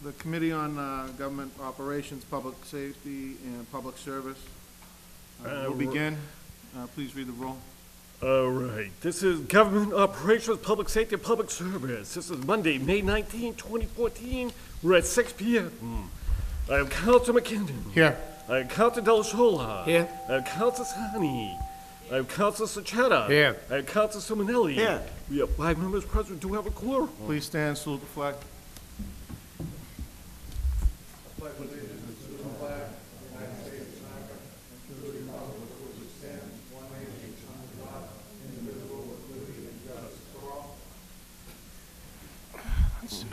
The Committee on Government Operations, Public Safety, and Public Service will begin. Please read the roll. All right. This is Government Operations, Public Safety, and Public Service. This is Monday, May 19, 2014. We're at 6 p.m. I am Councilor McKinnon. Here. I am Councilor Del Sola. Here. I am Councilor Sani. I am Councilor Sachetta. Here. I am Councilor Simonelli. Here. We have 5 members present. Do have a quorum. Please stand, salute the flag.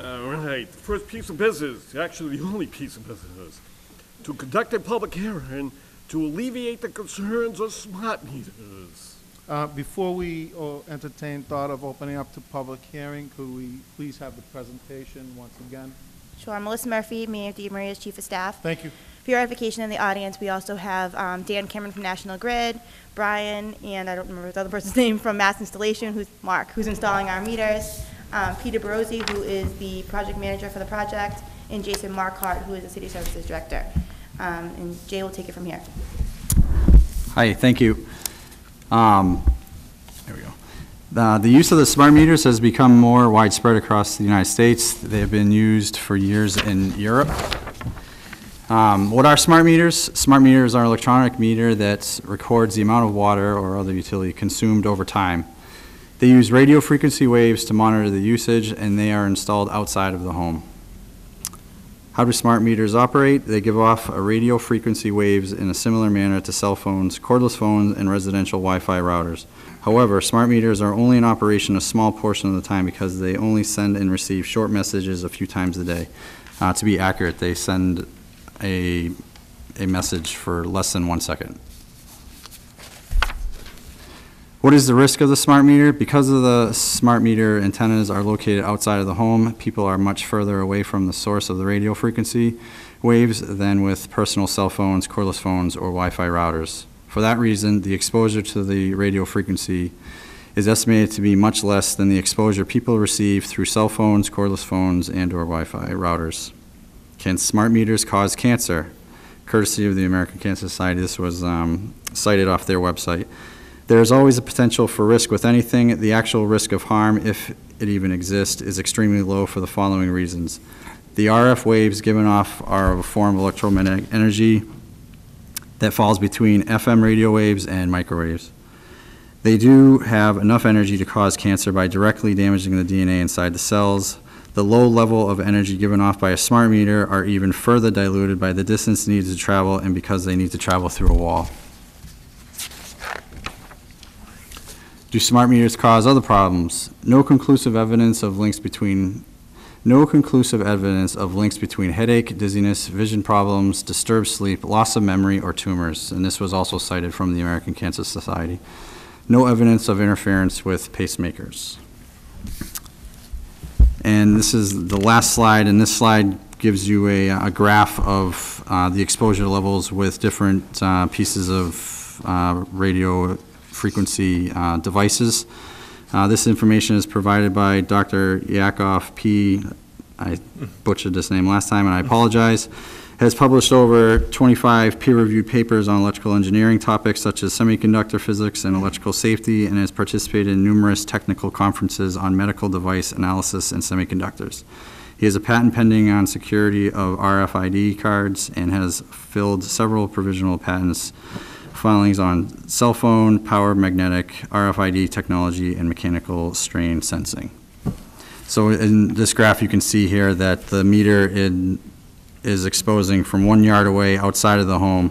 All right, the first piece of business, actually the only piece of business, to conduct a public hearing to alleviate the concerns of smart meters. Before we entertain thought of opening up to public hearing, could we please have the presentation once again? Sure. I'm Melissa Murphy, Mayor DeMaria's Chief of Staff. Thank you. For your edification in the audience, we also have Dan Cameron from National Grid, Brian, and I don't remember the other person's name, from Mass Installation, who's Mark, who's installing our meters, Peter Barozzi, who is the project manager for the project, and Jason Marquardt, who is the City Services Director. And Jay will take it from here. Hi, thank you. There we go. The use of the smart meters has become more widespread across the United States. They have been used for years in Europe. What are smart meters? Smart meters are an electronic meter that records the amount of water or other utility consumed over time. They use radio frequency waves to monitor the usage, and they are installed outside of the home. How do smart meters operate? They give off radio frequency waves in a similar manner to cell phones, cordless phones, and residential Wi-Fi routers. However, smart meters are only in operation a small portion of the time because they only send and receive short messages a few times a day. To be accurate, they send a message for less than 1 second. What is the risk of the smart meter? Because of the smart meter antennas are located outside of the home, people are much further away from the source of the radio frequency waves than with personal cell phones, cordless phones, or Wi-Fi routers. For that reason, the exposure to the radio frequency is estimated to be much less than the exposure people receive through cell phones, cordless phones, and/or Wi-Fi routers. Can smart meters cause cancer? Courtesy of the American Cancer Society, this was cited off their website. There is always a potential for risk with anything. The actual risk of harm, if it even exists, is extremely low for the following reasons. The RF waves given off are a form of electromagnetic energy that falls between FM radio waves and microwaves. They do have enough energy to cause cancer by directly damaging the DNA inside the cells. The low level of energy given off by a smart meter are even further diluted by the distance needed to travel and because they need to travel through a wall. Do smart meters cause other problems? No conclusive evidence of links between headache, dizziness, vision problems, disturbed sleep, loss of memory, or tumors. And this was also cited from the American Cancer Society. No evidence of interference with pacemakers. And this is the last slide, and this slide gives you a graph of the exposure levels with different pieces of radio frequency devices. This information is provided by Dr. Yakov P. I butchered this name last time and I apologize. Has published over 25 peer-reviewed papers on electrical engineering topics such as semiconductor physics and electrical safety, and has participated in numerous technical conferences on medical device analysis and semiconductors. He has a patent pending on security of RFID cards and has filled several provisional patents filings on cell phone, power magnetic, RFID technology, and mechanical strain sensing. So in this graph you can see here that the meter is exposing from 1 yard away outside of the home.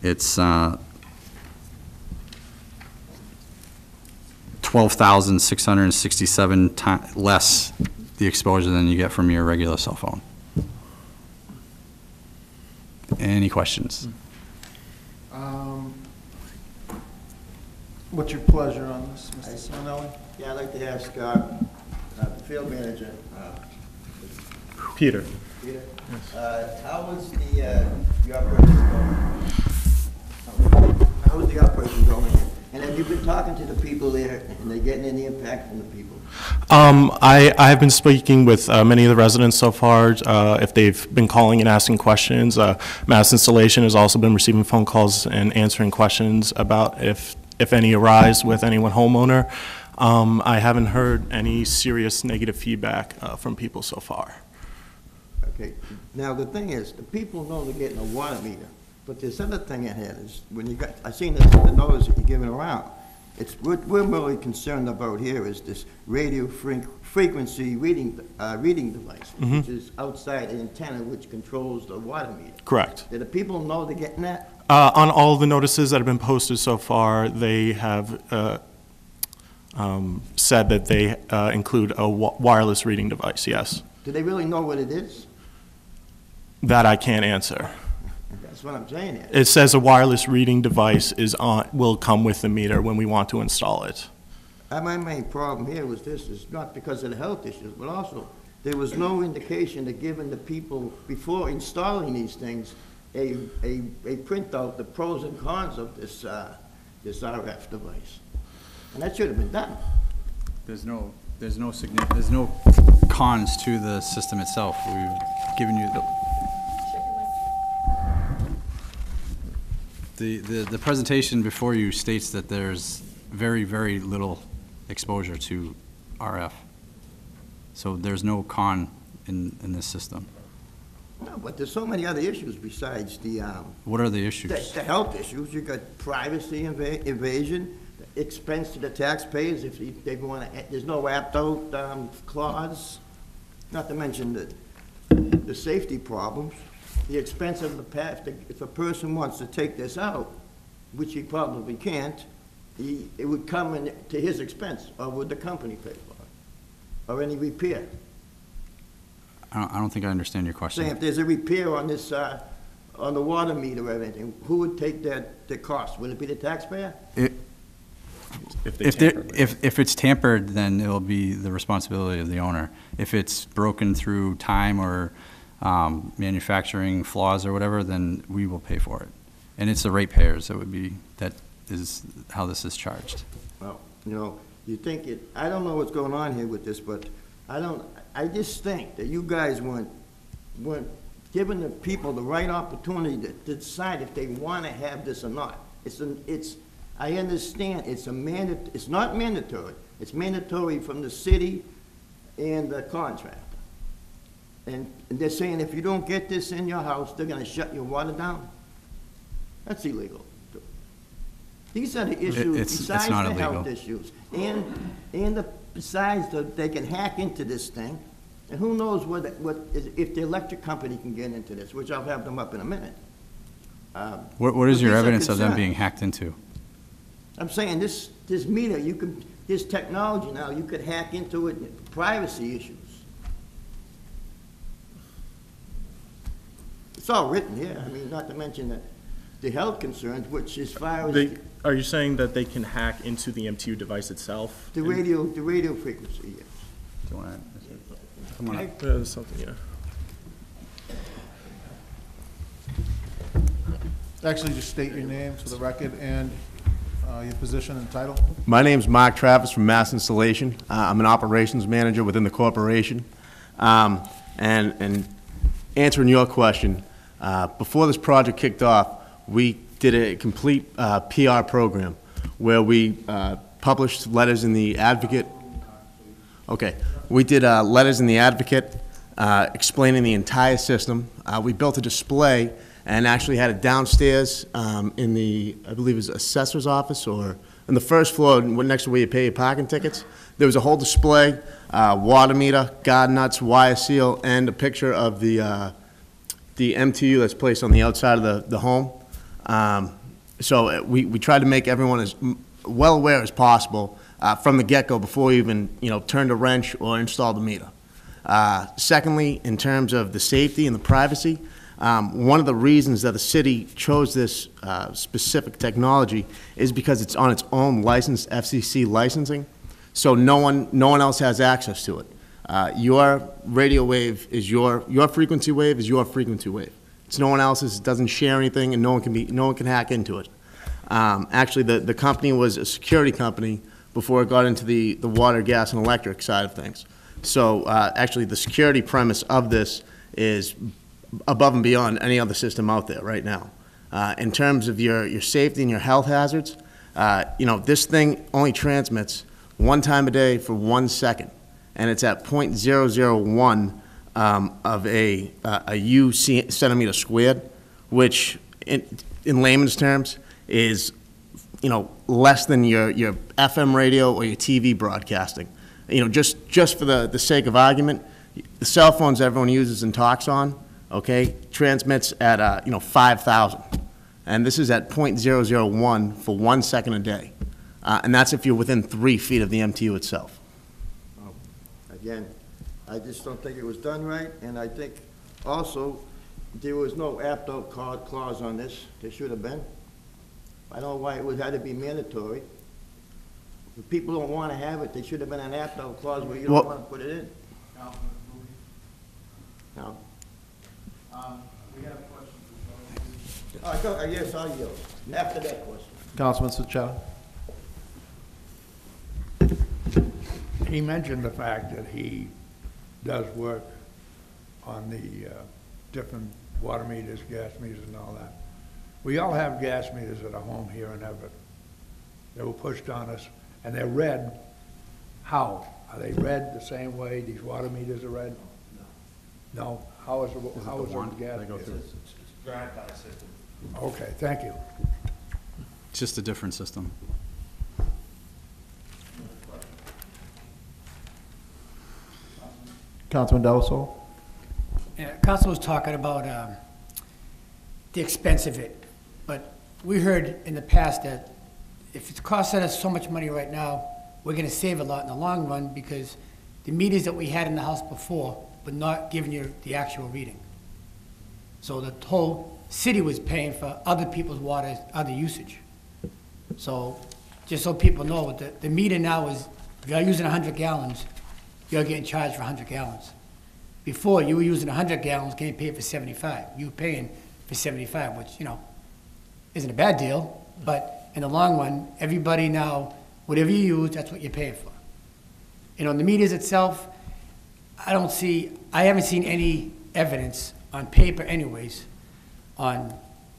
It's 12,667 less the exposure than you get from your regular cell phone. Any questions? What's your pleasure on this, Mr. Simonelli? Yeah, I'd like to ask the field manager, Peter. Peter, how was the operation going? How was the operation going? And have you been talking to the people there, and they getting any impact from the people? I have been speaking with many of the residents so far, if they've been calling and asking questions. Mass Installation has also been receiving phone calls and answering questions about if any arise with any one homeowner. I haven't heard any serious negative feedback from people so far. Okay, now the thing is, the people know they're getting a water meter, but there's other thing in here, is when you got, I seen the notice that you're giving around. It's, what we're really concerned about here is this radio frequency reading device, which is outside the antenna which controls the water meter. Correct. Do the people know they're getting that? On all the notices that have been posted so far, they have said that they include a wireless reading device, yes. Do they really know what it is? That I can't answer. That's what I'm saying here. It says a wireless reading device will come with the meter when we want to install it. My main problem here was this, is not because of the health issues, but also, there was no indication of giving the people, before installing these things, a printout, the pros and cons of this RF device. And that should have been done. There's no cons to the system itself. We've given you the presentation before you states that there's very, very little exposure to RF. So there's no con in this system. No, but there's so many other issues besides the, What are the issues? the health issues. You got privacy evasion, expense to the taxpayers if they want to, there's no opt-out clause, not to mention the safety problems, the expense of the path. If a person wants to take this out, which he probably can't, it would come to his expense, or would the company pay for it? Or any repair? I don't think I understand your question. Saying if there's a repair on this, on the water meter or anything, who would take the cost? Would it be the taxpayer? If it's tampered, then it'll be the responsibility of the owner. If it's broken through time or manufacturing flaws or whatever, then we will pay for it. And it's the ratepayers that is how this is charged. Well, you think I don't know what's going on here with this, but I just think that you guys weren't giving the people the right opportunity to decide if they want to have this or not. I understand it's not mandatory. It's mandatory from the city and the contractor. And they're saying if you don't get this in your house, they're going to shut your water down. That's illegal. These are the issues besides the health issues, and besides they can hack into this thing, and who knows if the electric company can get into this, which I'll have them up in a minute. What is your evidence of them being hacked into? I'm saying this meter, this technology now, you could hack into it, privacy issues. It's all written here. I mean, not to mention the health concerns, which as far as Are you saying that they can hack into the MTU device itself? the radio frequency, yes. Do you want to, come on up. Something, yeah. Actually, just state your name for the record and your position and title. My name's Mark Travis from Mass Installation. I'm an operations manager within the corporation. And answering your question, before this project kicked off, we did a complete PR program where we published letters in the Advocate. Okay, we did letters in the Advocate explaining the entire system. We built a display and actually had it downstairs in the, I believe it was assessor's office, or on the first floor next to where you pay your parking tickets. There was a whole display, water meter, guard nuts, wire seal, and a picture of the MTU that's placed on the outside of the home. So we tried to make everyone as well aware as possible from the get-go before we even turned a wrench or installed the meter. Secondly, in terms of the safety and the privacy, one of the reasons that the city chose this specific technology is because it's on its own licensed FCC licensing, so no one else has access to it. Your radio wave is your frequency wave is your frequency wave. It's no one else's. It doesn't share anything, and no one can hack into it. Actually, the company was a security company before it got into the water, gas, and electric side of things. So actually, the security premise of this is above and beyond any other system out there right now. In terms of your safety and your health hazards, you know, this thing only transmits one time a day for 1 second, and it's at 0.001 of a U centimeter squared, which in layman's terms is, you know, less than your FM radio or your TV broadcasting. You know, just for the sake of argument, the cell phones everyone uses and talks on, okay, transmits at, you know, 5,000. And this is at 0.001 for 1 second a day. And that's if you're within 3 feet of the MTU itself. Again, I just don't think it was done right, and I think also there was no opt-out clause on this. There should have been. I don't know why it had to be mandatory. If people don't want to have it, there should have been an opt-out clause where you don't Well- want to put it in. No. We have questions. Yes, I'll yield. After that question. Councilman Socchetta? He mentioned the fact that he does work on the different water meters, gas meters and all that. We all have gas meters at our home here in Everett. They were pushed on us, and they're read. How? Are they read the same way these water meters are read? No. No? How is the gas meter? Drive-by system. Okay, thank you. It's just a different system. Councilman Delasoul? Yeah, Council was talking about the expense of it, but we heard in the past that if it's costing us so much money right now, we're gonna save a lot in the long run because the meters that we had in the house before were not giving you the actual reading. So the whole city was paying for other people's water, other usage. So, just so people know, the meter now is, if you're using 100 gallons, you're getting charged for 100 gallons. Before, you were using 100 gallons, getting paid for 75. You were paying for 75, which, you know, isn't a bad deal, but in the long run, everybody now, whatever you use, that's what you're paying for. You know, the meters itself, I haven't seen any evidence on paper anyways on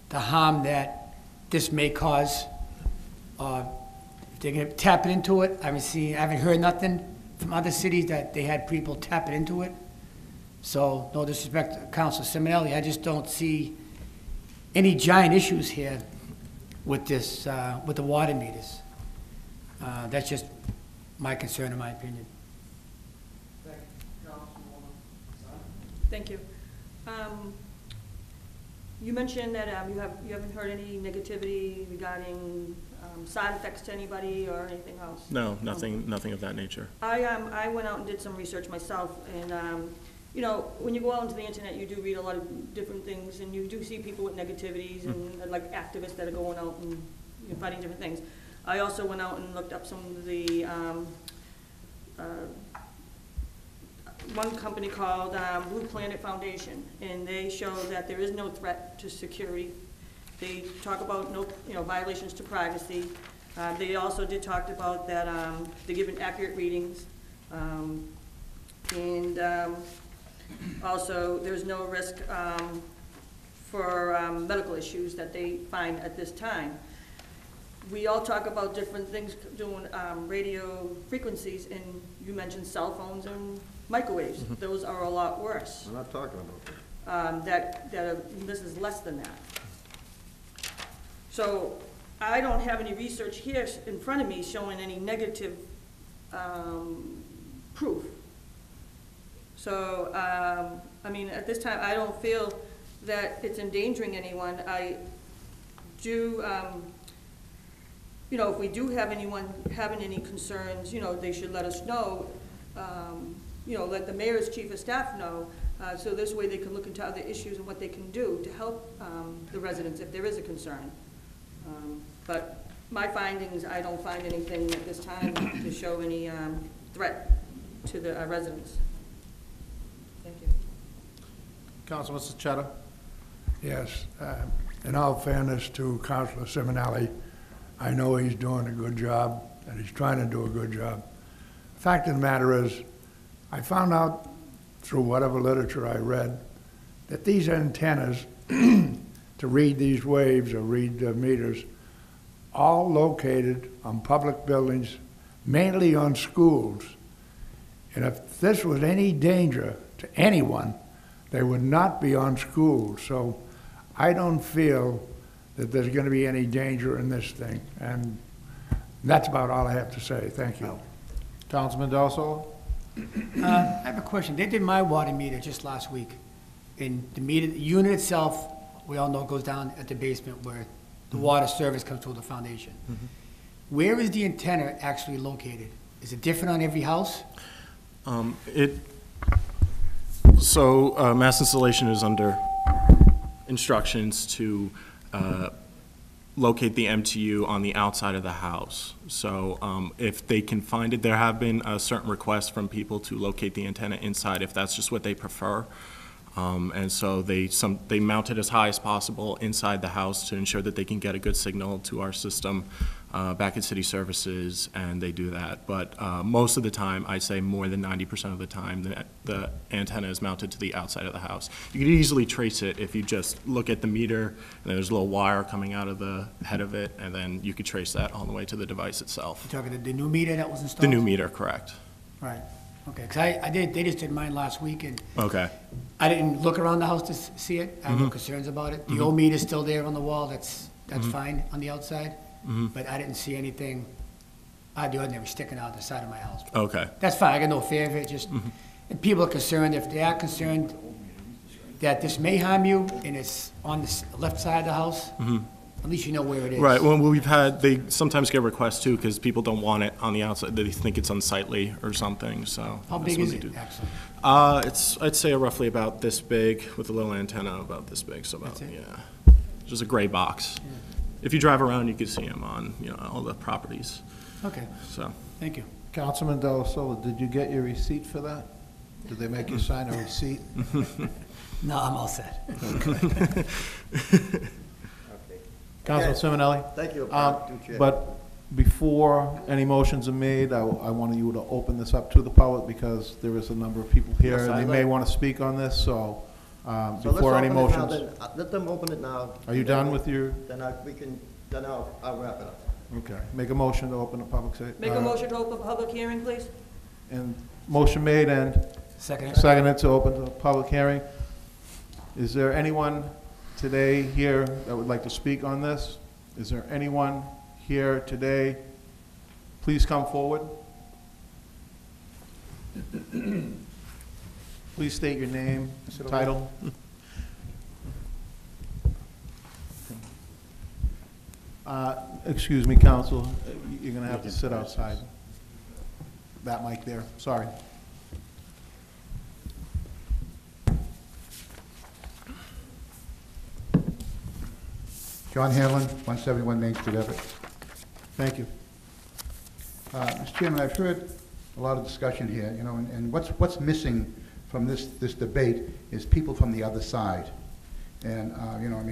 the harm that this may cause. If they're gonna tap it into it, I haven't heard nothing from other cities that they had people tap it into it. So, no disrespect to Councilor Simonelli, I just don't see any giant issues here with this, with the water meters. That's just my concern, in my opinion. Thank you. You mentioned that you haven't heard any negativity regarding side effects to anybody or anything else? No, nothing of that nature. I went out and did some research myself, and you know, when you go out into the internet, you do read a lot of different things, and you do see people with negativities and like activists that are going out and, you know, fighting different things. I also went out and looked up some of the one company called Blue Planet Foundation, and they show that there is no threat to security. They talk about no, you know, violations to privacy. They also did talk about that they're giving accurate readings, and also there's no risk for medical issues that they find at this time. We all talk about different things doing radio frequencies, and you mentioned cell phones and microwaves. Mm-hmm. Those are a lot worse. I'm not talking about that. This is less than that. So I don't have any research here in front of me showing any negative proof. So, I mean, at this time, I don't feel that it's endangering anyone. I do, you know, if we do have anyone having any concerns, you know, they should let us know. You know, let the mayor's chief of staff know, so this way they can look into other issues and what they can do to help the residents if there is a concern. But my findings, I don't find anything at this time to show any threat to the residents. Thank you. Councilman Socchetta? Yes, in all fairness to Councilor Simonelli, I know he's doing a good job, and he's trying to do a good job. Fact of the matter is, I found out through whatever literature I read that these antennas to read these waves or read the meters, all located on public buildings, mainly on schools. And if this was any danger to anyone, they would not be on schools. So I don't feel that there's going to be any danger in this thing. And that's about all I have to say. Thank you. Councilman Del Sol? I have a question. They did my water meter just last week. And the meter, the unit itself, we all know goes down at the basement where the water service comes through the foundation. Where is the antenna actually located? Is it different on every house? Mass Installation is under instructions to locate the MTU on the outside of the house. So if they can find it, there have been certain requests from people to locate the antenna inside if that's just what they prefer. And so they mount it as high as possible inside the house to ensure that they can get a good signal to our system back at City Services, and they do that. But most of the time, I'd say more than 90% of the time, the antenna is mounted to the outside of the house. You could easily trace it if you just look at the meter, and there's a little wire coming out of the head of it, and then you could trace that all the way to the device itself. You're talking the new meter that was installed? The new meter, correct. Right. Okay, because they just did mine last week, and Okay. I didn't look around the house to see it. I have no concerns about it. The old meter's still there on the wall. That's fine on the outside. But I didn't see anything out of the ordinary sticking out the side of my house. Okay. That's fine. I got no fear of it. Just, and people are concerned, if they are concerned that this may harm you and it's on the left side of the house, at least you know where it is. Right, well, they sometimes get requests too, because people don't want it on the outside, they think it's unsightly or something, so. How that's big what is they it, do. actually? I'd say roughly about this big, with a little antenna about this big, so about, That's it? yeah. Just a gray box. If you drive around, you can see them on, all the properties, Okay, so. thank you. Councilman Del Sol, did you get your receipt for that? Did they make you sign a receipt? No, I'm all set. Councilman Simonelli? Thank you, Chair. But before any motions are made, I want you to open this up to the public because there is a number of people here Yes, and I'd they may like- want to speak on this, so So let's before any open it now, motions. then. Let them open it now. Are you done with your, Then I'll wrap it up. okay, make a motion to open the public sa- Make a motion to open public hearing, please? And motion made and Second. seconded to open the public hearing. Is there anyone today here that would like to speak on this? Is there anyone here today? Please come forward. Please state your name, title. Excuse me, counsel, you're gonna have to sit outside. That mic there, sorry. John Hanlon, 171 Main Street, Everett. Thank you. Mr. Chairman, I've heard a lot of discussion here, and what's missing from this debate is people from the other side. And,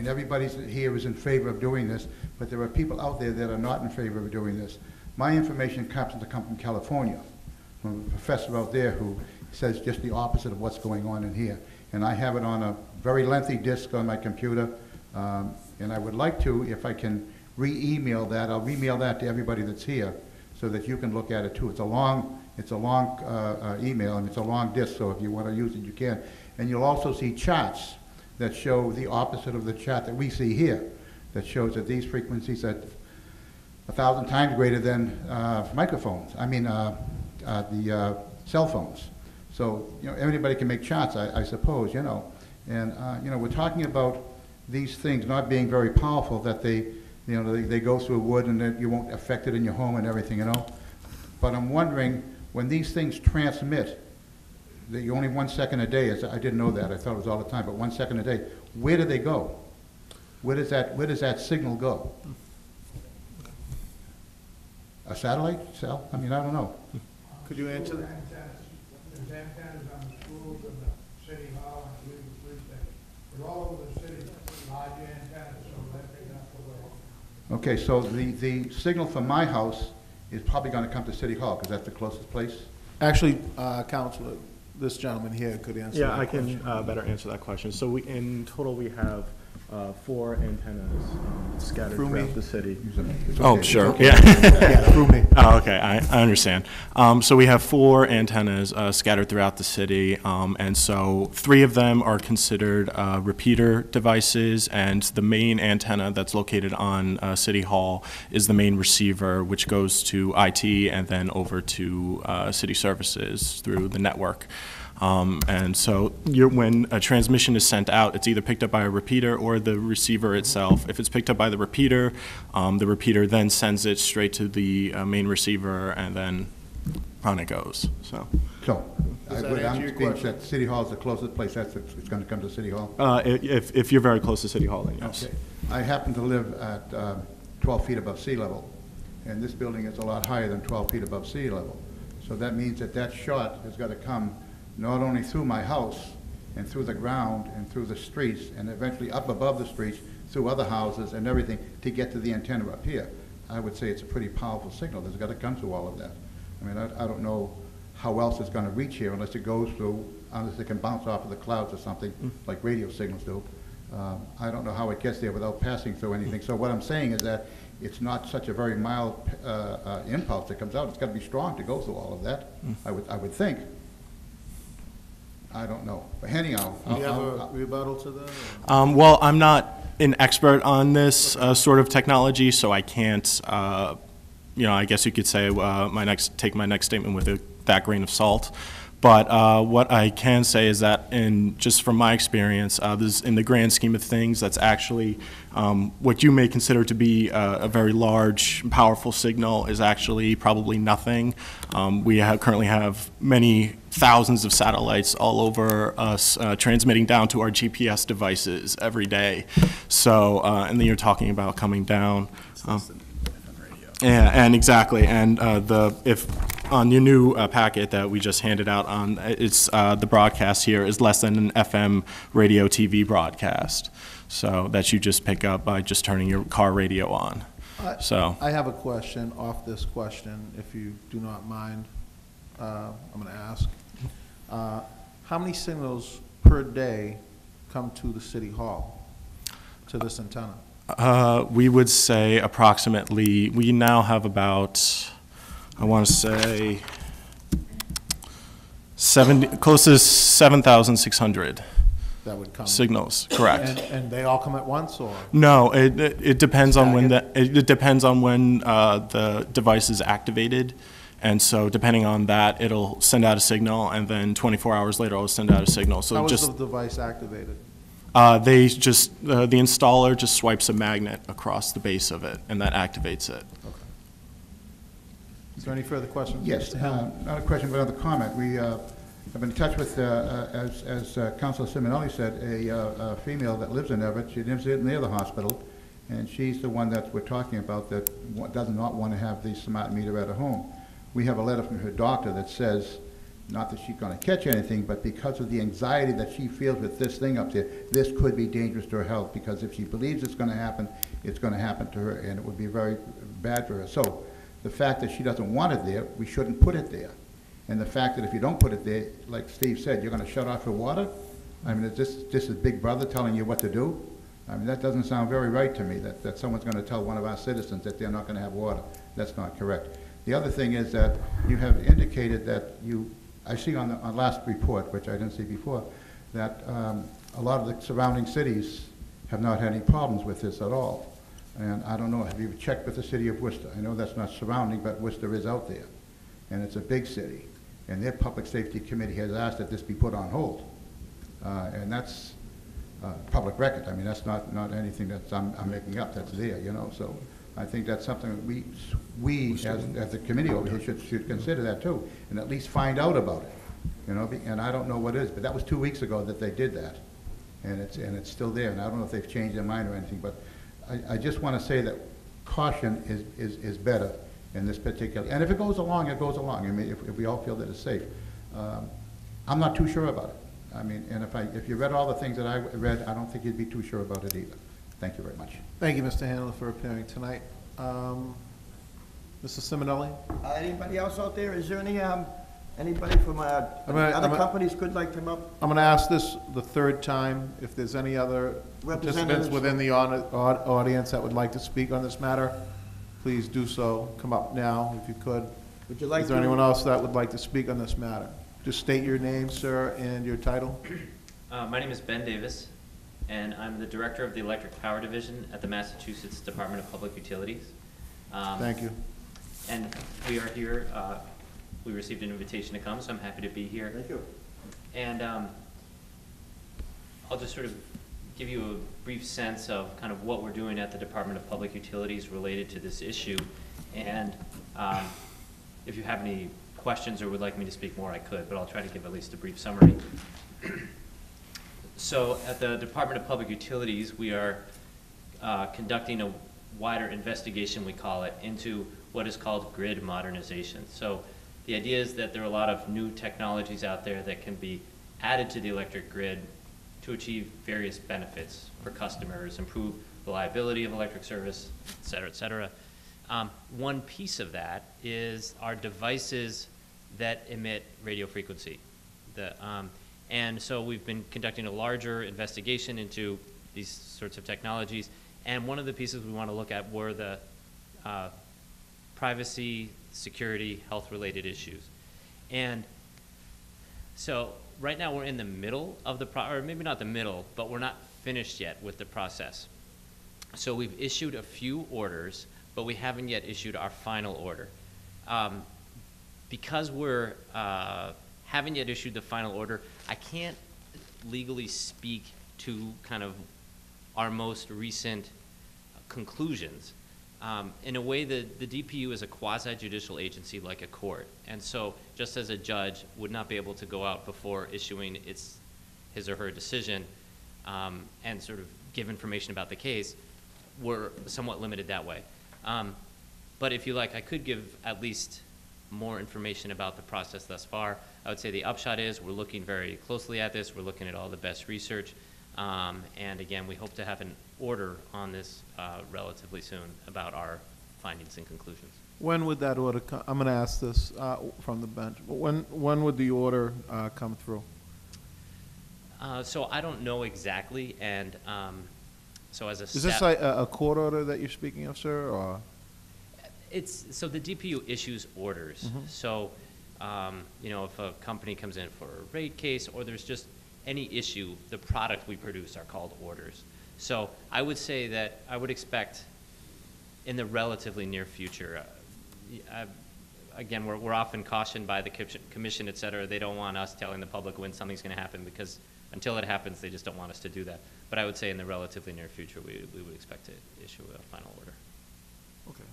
everybody here is in favor of doing this, but there are people out there that are not in favor of doing this. My information comes from California, from a professor out there who says just the opposite of what's going on in here. And I have it on a very lengthy disk on my computer, and I would like to, if I can re-email that, I'll re-mail that to everybody that's here so that you can look at it too. It's a long email, and it's a long disk, so if you want to use it, you can. And you'll also see charts that show the opposite of the chart that we see here, that shows that these frequencies are 1,000 times greater than microphones, the cell phones. So, everybody can make charts, I suppose, And, we're talking about these things not being very powerful, that they go through wood and that you won't affect it in your home and everything, But I'm wondering, when these things transmit, that only 1 second a day, I didn't know that, I thought it was all the time, but 1 second a day, where do they go? Where does that signal go? A satellite cell? I don't know. Could you answer that? There's antennas on the schools and the city hall and I believe the police station. They're all over the city, large antennas, so they're big enough for the. Okay, so the signal from my house is probably gonna come to City Hall, because that's the closest place. Actually, Counselor, this gentleman here could answer Yeah, that I can question. better answer that question. So in total, we have 4 antennas scattered Through me? throughout the city. It's Oh, okay. sure, It's okay. yeah. Yeah, through me. Oh, okay, I understand. So we have 4 antennas scattered throughout the city, and so 3 of them are considered repeater devices, and the main antenna that's located on City Hall is the main receiver, which goes to IT and then over to city services through the network. And so when a transmission is sent out, it's either picked up by a repeater or the receiver itself. If it's picked up by the repeater then sends it straight to the main receiver, and then on it goes. So, Does that answer I'm your being question? said, City Hall is the closest place, it's gonna come to City Hall? if you're very close to City Hall, then yes. Okay. I happen to live at 12 feet above sea level, and this building is a lot higher than 12 feet above sea level. So that means that shot has got to come not only through my house and through the ground and through the streets and eventually up above the streets through other houses and everything to get to the antenna up here. I would say it's a pretty powerful signal that's got to come through all of that. I mean, I don't know how else it's going to reach here unless it goes through, unless it can bounce off of the clouds or something like radio signals do. I don't know how it gets there without passing through anything. So what I'm saying is that it's not such a very mild impulse that comes out. It's got to be strong to go through all of that, I would think. I don't know. But anyhow, Do you have a rebuttal to that? Well, I'm not an expert on this sort of technology, so I can't, I guess you could say take my next statement with that grain of salt. But what I can say is that, just from my experience, in the grand scheme of things, that's actually what you may consider to be a very large, powerful signal is actually probably nothing. We currently have many thousands of satellites all over us transmitting down to our GPS devices every day. So, and then you're talking about coming down. Yeah, and exactly, and if on your new packet that we just handed out on, it's the broadcast here is less than an FM radio TV broadcast, so that you just pick up by just turning your car radio on. So I have a question off this question, if you do not mind. I'm going to ask. How many signals per day come to the City Hall, to this antenna? We would say approximately, we now have about, I want to say, close to 7,600 That would come. signals, correct. And they all come at once, or? No, it depends on when it depends on when the device is activated. And so depending on that, it'll send out a signal, and then 24 hours later, it'll send out a signal. So How is just the device activated? they just the installer just swipes a magnet across the base of it, and that activates it. Is there any further questions? Yes, Mr. Hill? not a question, but another comment. We have been in touch with, as Councilor Simonelli said, a female that lives in Everett. She lives near the hospital, and she's the one that we're talking about that does not want to have the smart meter at her home. We have a letter from her doctor that says, not that she's going to catch anything, but because of the anxiety that she feels with this thing up there, this could be dangerous to her health, because if she believes it's going to happen to her, and it would be very bad for her. So the fact that she doesn't want it there, we shouldn't put it there. And the fact that if you don't put it there, like Steve said, you're going to shut off her water? I mean, is this Big Brother telling you what to do? I mean, that doesn't sound very right to me, that someone's going to tell one of our citizens that they're not going to have water. That's not correct. The other thing is that you have indicated that I see on the last report, which I didn't see before, that a lot of the surrounding cities have not had any problems with this at all. And I don't know, have you checked with the city of Worcester? I know that's not surrounding, but Worcester is out there. And it's a big city. And their public safety committee has asked that this be put on hold. And that's public record. I mean, that's not anything that I'm making up, that's there, you know. So I think that's something that we as a committee over here should consider that too, and at least find out about it, you know. And I don't know what it is, but that was 2 weeks ago that they did that, and it's still there. And I don't know if they've changed their mind or anything, but I just want to say that caution is better in this particular. And if it goes along, it goes along. I mean, if we all feel that it's safe, I'm not too sure about it. I mean, and if you read all the things that I read, I don't think you'd be too sure about it either. Thank you very much. Thank you, Mr. Handler, for appearing tonight. Mr. Simonelli? Anybody else out there? Is there anybody from other companies could like come up? I'm going to ask this the third time. If there's any other participants Representatives. within the audience that would like to speak on this matter, please do so. Come up now if you could. Would you like Is there to? anyone else that would like to speak on this matter? Just state your name, sir, and your title. My name is Ben Davis, and I'm the Director of the Electric Power Division at the Massachusetts Department of Public Utilities. Thank you. And we are here, we received an invitation to come, so I'm happy to be here. Thank you. And I'll just sort of give you a brief sense of kind of what we're doing at the Department of Public Utilities related to this issue. And if you have any questions or would like me to speak more, I could, but I'll try to give at least a brief summary. So at the Department of Public Utilities, we are conducting a wider investigation, we call it, into what is called grid modernization. So the idea is that there are a lot of new technologies out there that can be added to the electric grid to achieve various benefits for customers, improve reliability of electric service, et cetera, et cetera. One piece of that is our devices that emit radio frequency. And so we've been conducting a larger investigation into these sorts of technologies. And one of the pieces we want to look at were the privacy, security, health-related issues. And so right now we're in the middle of the or maybe not the middle, but we're not finished yet with the process. So we've issued a few orders, but we haven't yet issued our final order. Because we're haven't yet issued the final order, I can't legally speak to kind of our most recent conclusions. In a way, the DPU is a quasi-judicial agency like a court, and so just as a judge would not be able to go out before issuing his or her decision and sort of give information about the case, we're somewhat limited that way. But if you like, I could give at least more information about the process thus far. I would say the upshot is we're looking very closely at this. We're looking at all the best research. And again, we hope to have an order on this relatively soon about our findings and conclusions. When would that order come? I'm going to ask this from the bench. When would the order come through? So I don't know exactly, and so as a Is this like a court order that you're speaking of, sir, or? So the DPU issues orders. Mm-hmm. So, you know, if a company comes in for a rate case or there's just any issue, the product we produce are called orders. So I would say that I would expect in the relatively near future, again, we're often cautioned by the commission, et cetera. They don't want us telling the public when something's going to happen because until it happens, they just don't want us to do that. But I would say in the relatively near future, we would expect to issue a final order. Okay.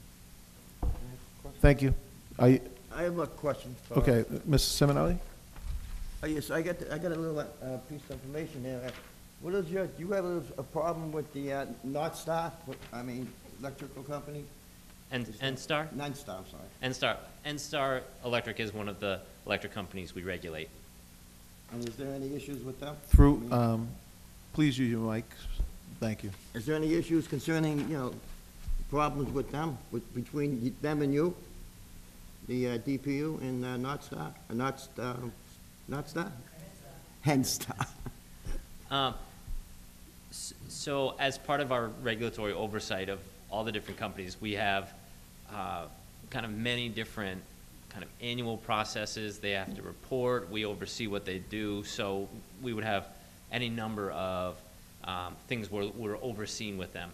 Thank you. I have a question. Okay, Mr. Simonelli? Yes, I got a little piece of information there. What is do you have a problem with the North Star, electrical company? NSTAR? NSTAR, I'm sorry. NSTAR Electric is one of the electric companies we regulate. And is there any issues with them? Please use your mic. Thank you. Is there any issues concerning, problems with them, between them and you? The DPU and North Star? NSTAR? So as part of our regulatory oversight of all the different companies, we have kind of many different kind of annual processes. They have to report. We oversee what they do. So we would have any number of things we're overseeing with them.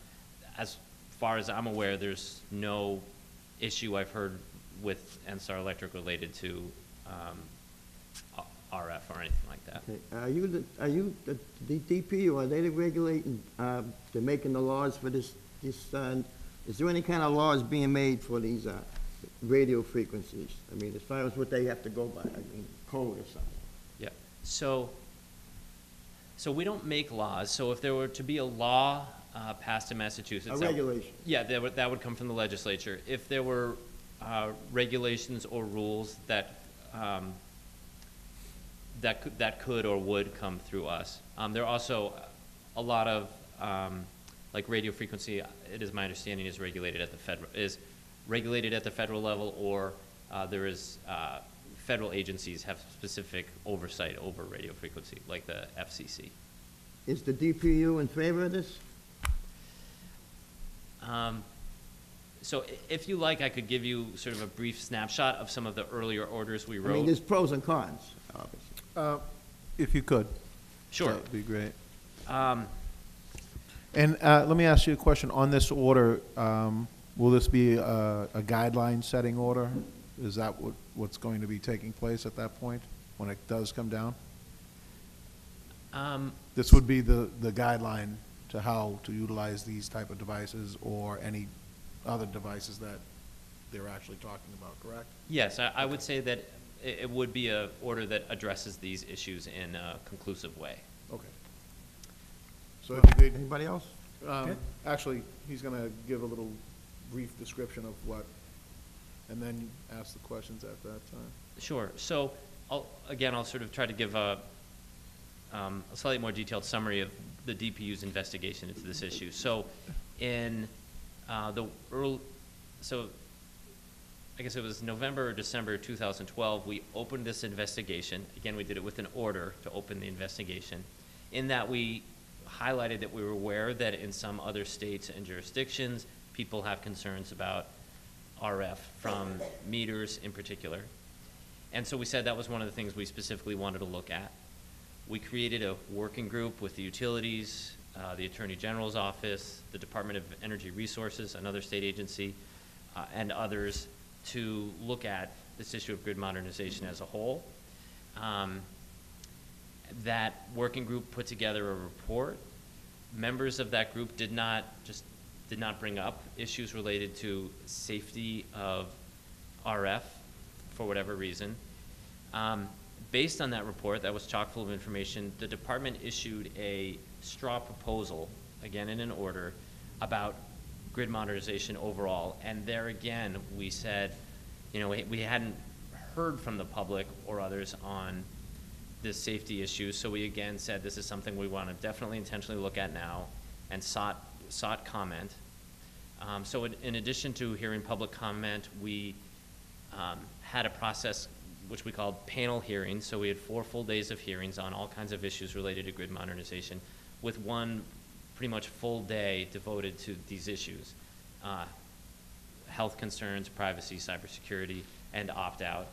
As far as I'm aware, there's no issue I've heard with NSTAR Electric related to RF or anything like that. Okay. Are you the DPU? Are they regulating? They're making the laws for this. Is there any kind of laws being made for these radio frequencies? As far as what they have to go by, code or something. Yeah. So we don't make laws. So if there were to be a law passed in Massachusetts, A regulation. Yeah, that would come from the legislature. If there were regulations or rules that that could or would come through us. There are also a lot of like radio frequency. It is my understanding is regulated at the federal regulated at the federal level, or there is federal agencies have specific oversight over radio frequency, like the FCC. Is the DPU in favor of this? So if you like, I could give you sort of a brief snapshot of some of the earlier orders we I wrote. mean, there's pros and cons, obviously. If you could. Sure. That would be great. Um, And let me ask you a question. On this order, will this be a guideline-setting order? Is that what's going to be taking place at that point, when it does come down? This would be the guideline to how to utilize these type of devices or any other devices that they're actually talking about, correct? Yes, I would say that it would be a order that addresses these issues in a conclusive way. Okay. So if you could, Anybody else? actually, he's going to give a little brief description of what, and then ask the questions at that time. Sure. So, I'll sort of try to give a slightly more detailed summary of the DPU's investigation into this issue. So, in I guess it was November or December 2012, we opened this investigation. Again, we did it with an order to open the investigation. In that, we highlighted that we were aware that in some other states and jurisdictions, people have concerns about RF from meters in particular. And so we said that was one of the things we specifically wanted to look at. We created a working group with the utilities, the Attorney General's office, the Department of Energy Resources, another state agency, and others to look at this issue of grid modernization as a whole. That working group put together a report. Members of that group did not bring up issues related to safety of RF for whatever reason. Based on that report, that was chock full of information, the department issued a straw proposal, again in an order, about grid modernization overall. And there again, we said, we hadn't heard from the public or others on this safety issue, so we again said this is something we want to definitely intentionally look at now, and sought comment. So in addition to hearing public comment, we had a process which we called panel hearings. So we had 4 full days of hearings on all kinds of issues related to grid modernization, with one pretty much full day devoted to these issues: health concerns, privacy, cybersecurity, and opt-out.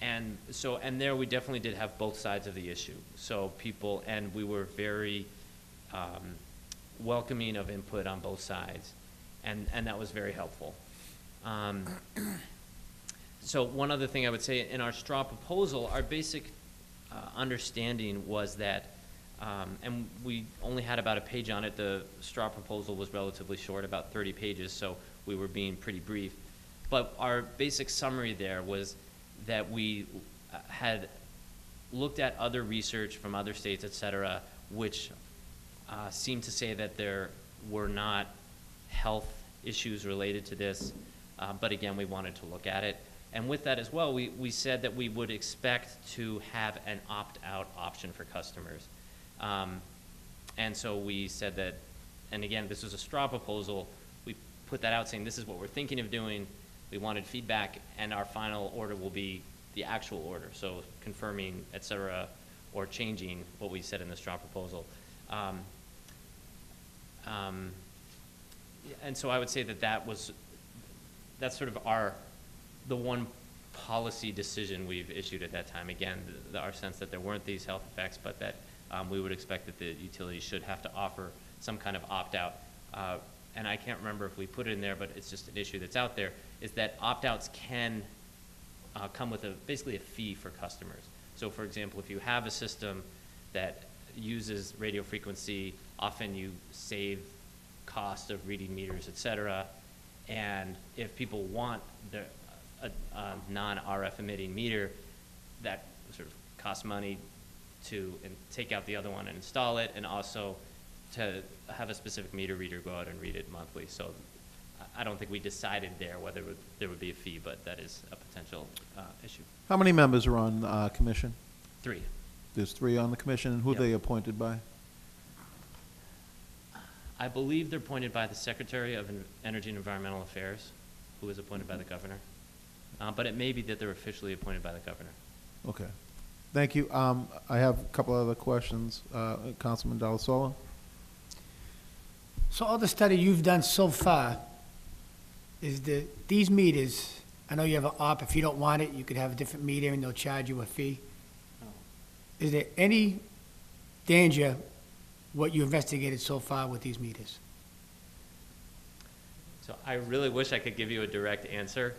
And there we definitely did have both sides of the issue. So and we were very welcoming of input on both sides, and that was very helpful. So one other thing I would say, in our straw proposal, our basic understanding was that, and we only had about a page on it, the straw proposal was relatively short, about 30 pages, so we were being pretty brief. But our basic summary there was that we had looked at other research from other states, et cetera, which seemed to say that there were not health issues related to this, but again, we wanted to look at it. And with that as well, we said that we would expect to have an opt-out option for customers. And so we said that, and again, this was a straw proposal, we put that out saying this is what we're thinking of doing. We wanted feedback, and our final order will be the actual order, so confirming, et cetera, or changing what we said in the straw proposal. And so I would say that that's sort of the one policy decision we've issued at that time. Again, our sense that there weren't these health effects, but that we would expect that the utility should have to offer some kind of opt-out. And I can't remember if we put it in there, but it's just an issue that's out there, is that opt-outs can come with basically a fee for customers. So for example, if you have a system that uses radio frequency, often you save cost of reading meters, et cetera, and if people want a non-RF emitting meter, that sort of costs money to take out the other one and install it, and also to have a specific meter reader go out and read it monthly. So I don't think we decided there whether there would be a fee, but that is a potential issue. How many members are on the commission? 3. There's 3 on the commission, and who are Yep. they appointed by? I believe they're appointed by the Secretary of Energy and Environmental Affairs, who is appointed by the governor. But it may be that they're officially appointed by the governor. Okay. Thank you. I have a couple other questions. Councilman Delasola? So all the study you've done so far is that these meters, I know you have an op, if you don't want it, you could have a different meter and they'll charge you a fee. Is there any danger what you investigated so far with these meters? So I really wish I could give you a direct answer,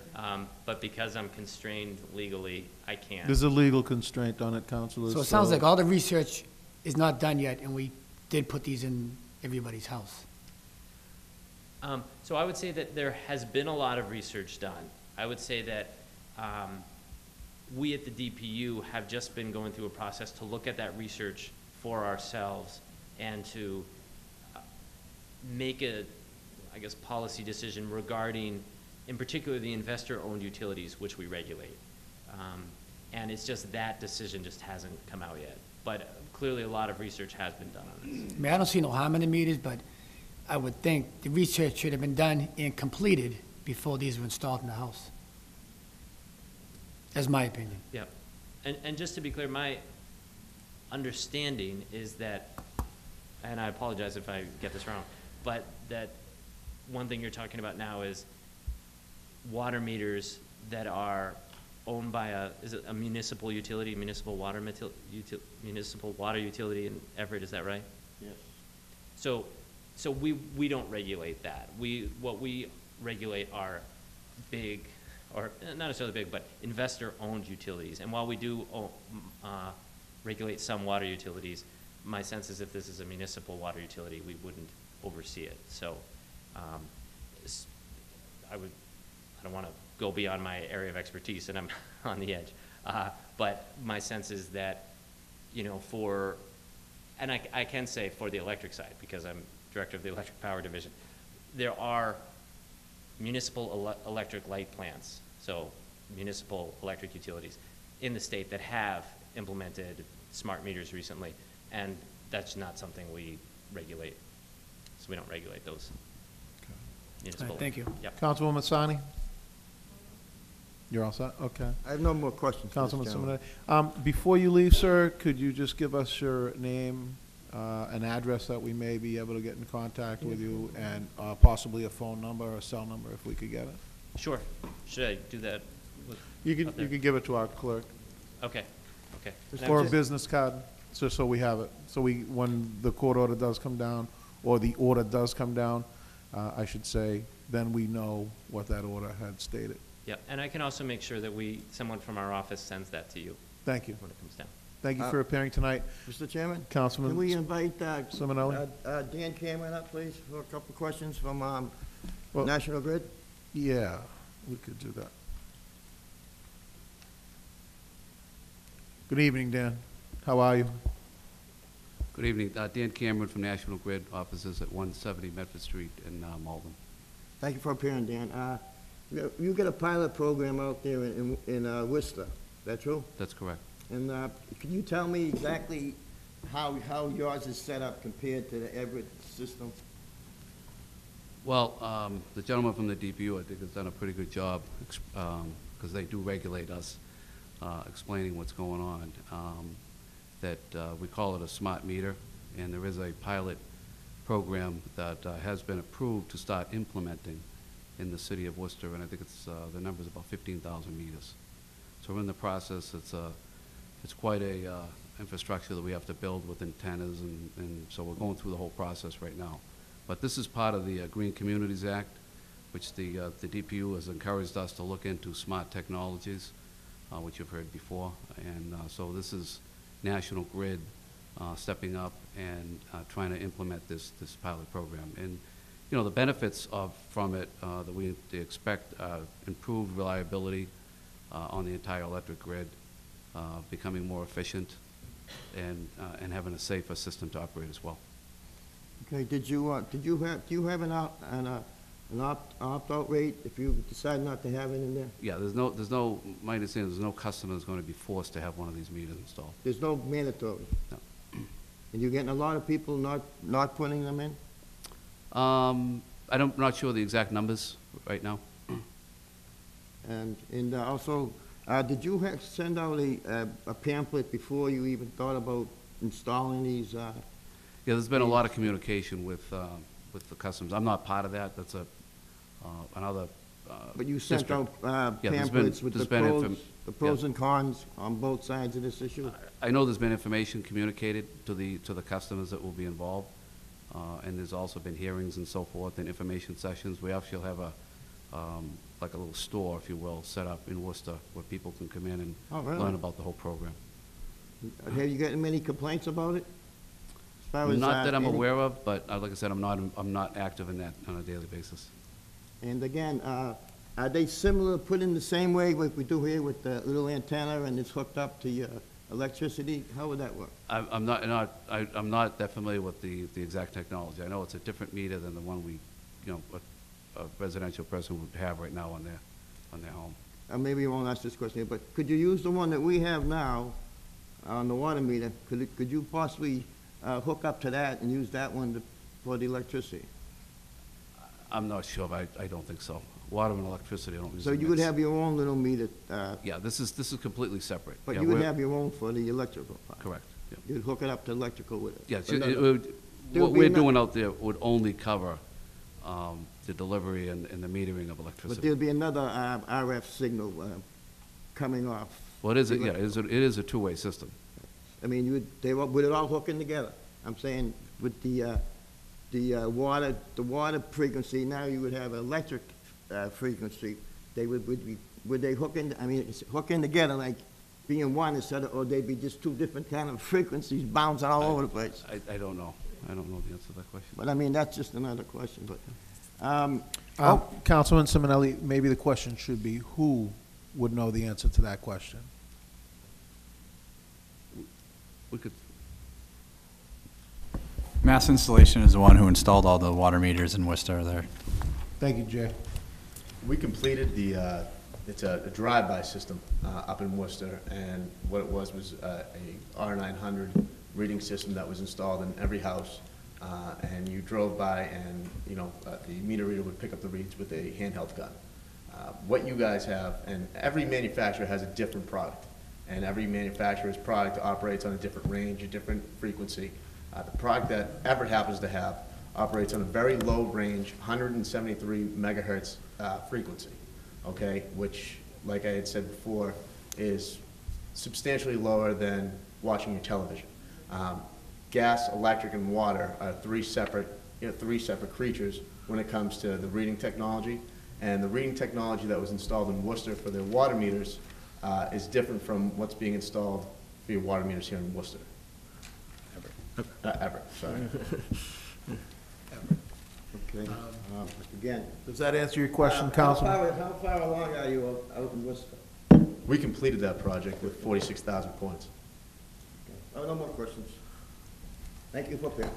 but because I'm constrained legally, I can't. There's a legal constraint on it, Councilor. So it sounds like all the research is not done yet, and we did put these in everybody's house. So I would say that there has been a lot of research done. I would say that we at the DPU have just been going through a process to look at that research for ourselves and to make a, I guess, policy decision regarding, in particular, the investor-owned utilities, which we regulate. And it's just that decision just hasn't come out yet. But clearly, a lot of research has been done on this. I mean, I don't see no harm in the meters, but I would think the research should have been done and completed before these were installed in the house. That's my opinion. Yep. And just to be clear, my understanding is that, and I apologize if I get this wrong, but that one thing you're talking about now is water meters that are owned by is it a municipal utility, municipal water utility in Everett, is that right? Yes. So we don't regulate that. What we regulate are big, or not necessarily big, but investor-owned utilities. And while we do regulate some water utilities, my sense is if this is a municipal water utility, we wouldn't oversee it. So I don't want to go beyond my area of expertise, and I'm on the edge. But my sense is that, you know, and I can say for the electric side, because I'm director of the electric power division, there are municipal electric light plants, so municipal electric utilities in the state that have implemented smart meters recently, and that's not something we regulate. So we don't regulate those. All right, thank you. Yep. Councilwoman Sani? You're all set? Okay. I have no more questions. Councilman Mr. Chairman. Simonetti. Before you leave, sir, could you just give us your name, an address that we may be able to get in contact with you, and possibly a phone number or a cell number if we could get it? Sure. Should I do that? You could give it to our clerk. Okay. Okay. Or a business card, just so we have it. So when the court order does come down, or the order does come down, I should say, then we know what that order had stated. Yeah, and I can also make sure that someone from our office sends that to you. Thank you. When it comes down. Thank you for appearing tonight. Mr. Chairman? Councilman Can we invite Simonelli? Dan Cameron up, please, for a couple of questions from Well- National Grid? Yeah, we could do that. Good evening, Dan. How are you? Good evening. Dan Cameron from National Grid, offices at 170 Medford Street in Malden. Thank you for appearing, Dan. You got a pilot program out there in Worcester, is that true? That's correct. And can you tell me exactly how yours is set up compared to the Everett system? Well, the gentleman from the DPU, I think, has done a pretty good job, because they do regulate us, explaining what's going on. That we call it a smart meter, and there is a pilot program that has been approved to start implementing in the city of Worcester, and I think it's the number's about 15,000 meters. So we're in the process. It's quite a infrastructure that we have to build with antennas, and so we're going through the whole process right now. But this is part of the Green Communities Act, which the DPU has encouraged us to look into smart technologies, which you've heard before, and so this is National Grid stepping up and trying to implement this pilot program. And you know, the benefits from it that we expect improved reliability on the entire electric grid, becoming more efficient, and having a safer system to operate as well. Okay, do you have an opt-out rate if you decide not to have it in there? Yeah, my understanding is there's no customer that's going to be forced to have one of these meters installed. There's no mandatory? No. And you're getting a lot of people not putting them in? I'm not sure the exact numbers right now. And also, did you send out a pamphlet before you even thought about installing these? Yeah, there's been a lot of communication with the customers. I'm not part of that. That's another. But you sent district. out Yeah, pamphlets with there's the been pros and cons on both sides of this issue? I know there's been information communicated to the customers that will be involved, and there's also been hearings and so forth and information sessions. We actually have like a little store, if you will, set up in Worcester where people can come in and Oh, really? learn about the whole program. Have you gotten many complaints about it? As far as, Not that I'm any- aware of, but like I said, I'm not active in that on a daily basis. And again, are they similar, put in the same way like we do here with the little antenna and it's hooked up to your electricity? How would that work? I'm not that familiar with the exact technology. I know it's a different meter than the one a residential person would have right now on their home. Maybe you won't ask this question, but could you use the one that we have now on the water meter? Could you possibly hook up to that and use that one for the electricity? I'm not sure, but I don't think so. Water and electricity, I don't use. So you would have your own little meter? Yeah, this is completely separate. But Yeah, you would we're- have your own for the electrical part? Correct, yeah. You'd hook it up to electrical with it? Yeah, But no, what there'll be we're no- doing out there would only cover the delivery and the metering of But electricity. there'll be another RF signal coming off. Well, it is a two-way system. I mean, would it all hook in together? I'm saying with the water frequency, now you would have electric frequency. Would they hook in, hook in together like being one instead of, or they'd be just two different kind of frequencies bouncing all over the place? I don't know. I don't know the answer to that question. But I mean, that's just another question, but, Councilman Simonelli, maybe the question should be, who would know the answer to that question? We could, Mass Installation is the one who installed all the water meters in Worcester there. Thank you, Jay. We completed it's a drive-by system up in Worcester, and what it was a R900 reading system that was installed in every house, and you drove by and, the meter reader would pick up the reads with a handheld gun. What you guys have, and every manufacturer has a different product, and every manufacturer's product operates on a different range, a different frequency. The product that Everett happens to have operates on a very low range, 173 megahertz frequency, okay, which, like I had said before, is substantially lower than watching your television. Gas, electric, and water are three separate creatures when it comes to the reading technology, and the reading technology that was installed in Worcester for their water meters is different from what's being installed for your water meters here in Worcester. Everett, sorry. okay. Again. Does that answer your question, Councilman? How far along are you out in Worcester? We completed that project with 46,000 points. Oh, no more questions. Thank you for appearing.